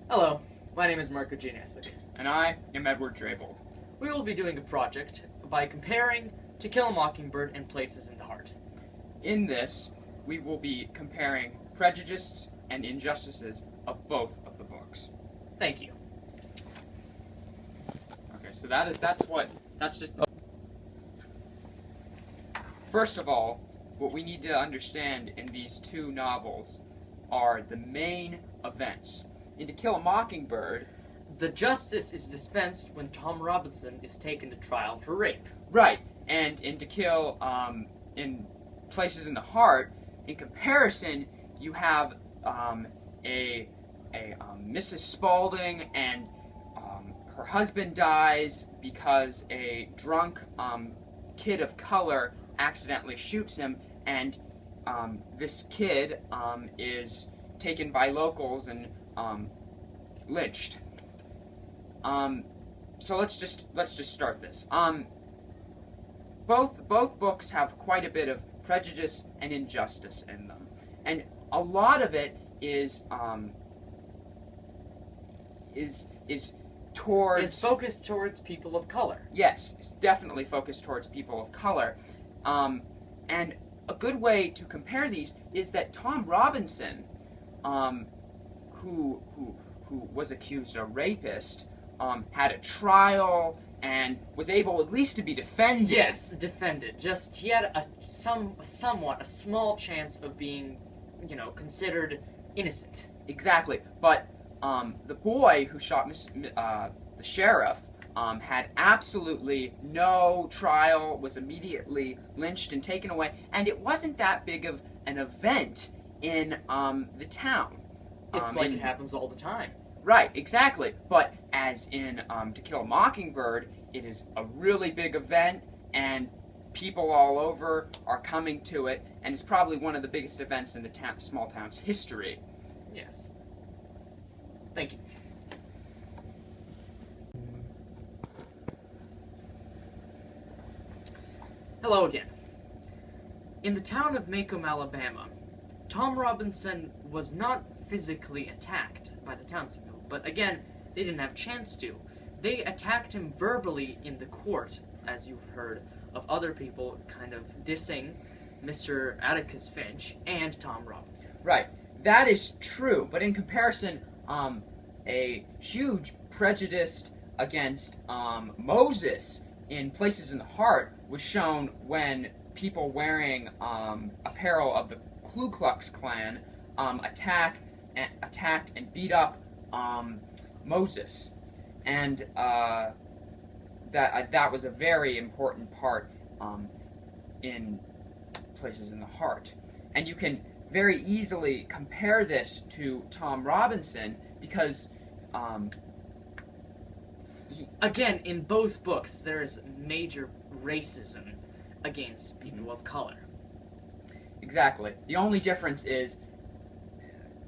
Hello, my name is Marco Janesic. And I am Edward Drabel. We will be doing a project by comparing To Kill a Mockingbird and Places in the Heart. In this, we will be comparing prejudices and injustices of both of the books. Thank you. Okay, so that's just... First of all, what we need to understand in these two novels are the main events. In To Kill a Mockingbird, the justice is dispensed when Tom Robinson is taken to trial for rape. Right, and in To Kill, in Places in the Heart, in comparison, you have Mrs. Spaulding, and her husband dies because a drunk kid of color accidentally shoots him, and this kid is taken by locals and lynched. So let's just start this. Both books have quite a bit of prejudice and injustice in them, and a lot of it is focused towards people of color. Yes, it's definitely focused towards people of color, and a good way to compare these is that Tom Robinson, who was accused of rapist, had a trial and was able at least to be defended. Yes, defended. Just he had a somewhat small chance of being, considered innocent. Exactly, but the boy who shot the sheriff had absolutely no trial, was immediately lynched and taken away, and it wasn't that big of an event in the town. It's like it happens all the time. Right, exactly. But as in To Kill a Mockingbird, it is a really big event, and people all over are coming to it, and it's probably one of the biggest events in the small town's history. Yes. Thank you. Hello again. In the town of Macomb, Alabama, Tom Robinson was not physically attacked by the townspeople, but again, they didn't have a chance to. They attacked him verbally in the court, as you've heard of other people kind of dissing Mr. Atticus Finch and Tom Robinson. Right, that is true, but in comparison, a huge prejudice against Moses in Places in the Heart was shown when people wearing apparel of the Ku Klux Klan attacked and beat up Moses, and that was a very important part in Places in the Heart. And you can very easily compare this to Tom Robinson because again, in both books, there is major racism against people of color. Exactly. The only difference is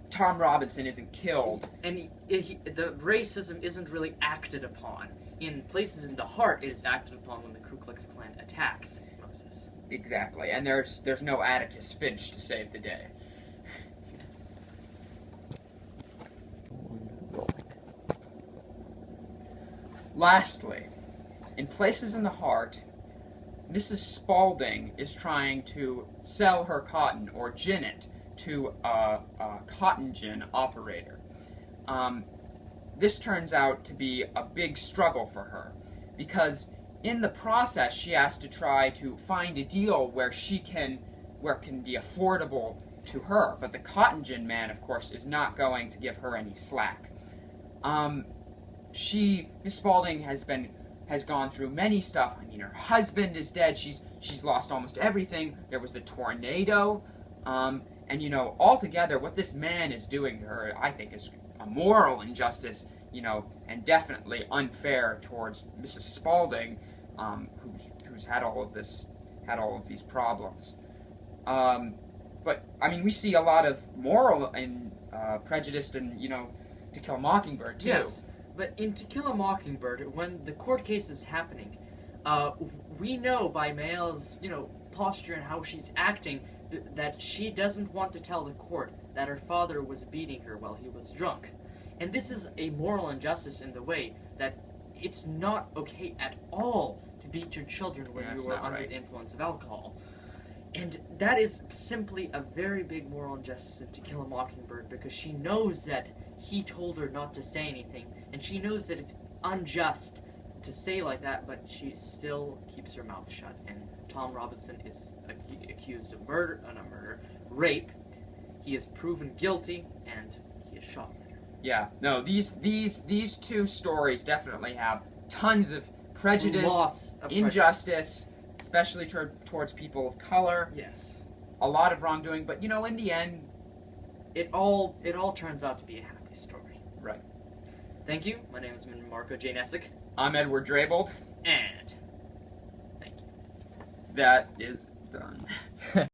Tom Robinson isn't killed. And the racism isn't really acted upon. In Places in the Heart, it is acted upon when the Ku Klux Klan attacks Moses. Exactly. And there's no Atticus Finch to save the day. Lastly, in Places in the Heart, Mrs. Spaulding is trying to sell her cotton, or gin it, to a cotton gin operator. This turns out to be a big struggle for her, because in the process she has to try to find a deal where it can be affordable to her, but the cotton gin man, of course, is not going to give her any slack. Miss Spaulding has gone through many stuff. I mean, her husband is dead. She's lost almost everything. There was the tornado, and altogether, what this man is doing to her, I think, is a moral injustice, and definitely unfair towards Mrs. Spaulding, who's had all of these problems. But I mean, we see a lot of moral and prejudice in To Kill a Mockingbird too. Yes. But in To Kill a Mockingbird, when the court case is happening, we know by Mayle's, posture and how she's acting that she doesn't want to tell the court that her father was beating her while he was drunk. And this is a moral injustice in the way that it's not okay at all to beat your children when Yeah, you it's are not under right. the influence of alcohol. And that is simply a very big moral injustice in To Kill a Mockingbird, because she knows that he told her not to say anything, and she knows that it's unjust to say like that, but she still keeps her mouth shut. And Tom Robinson is accused of rape. He is proven guilty, and he is shot later. Yeah, no, these two stories definitely have tons of prejudice, Lots of injustice, especially towards people of color. Yes. A lot of wrongdoing, but in the end, It all turns out to be a happy story. right. Thank you. My name is Marco J. Nessick, I'm Edward Draybold. and thank you. That is done.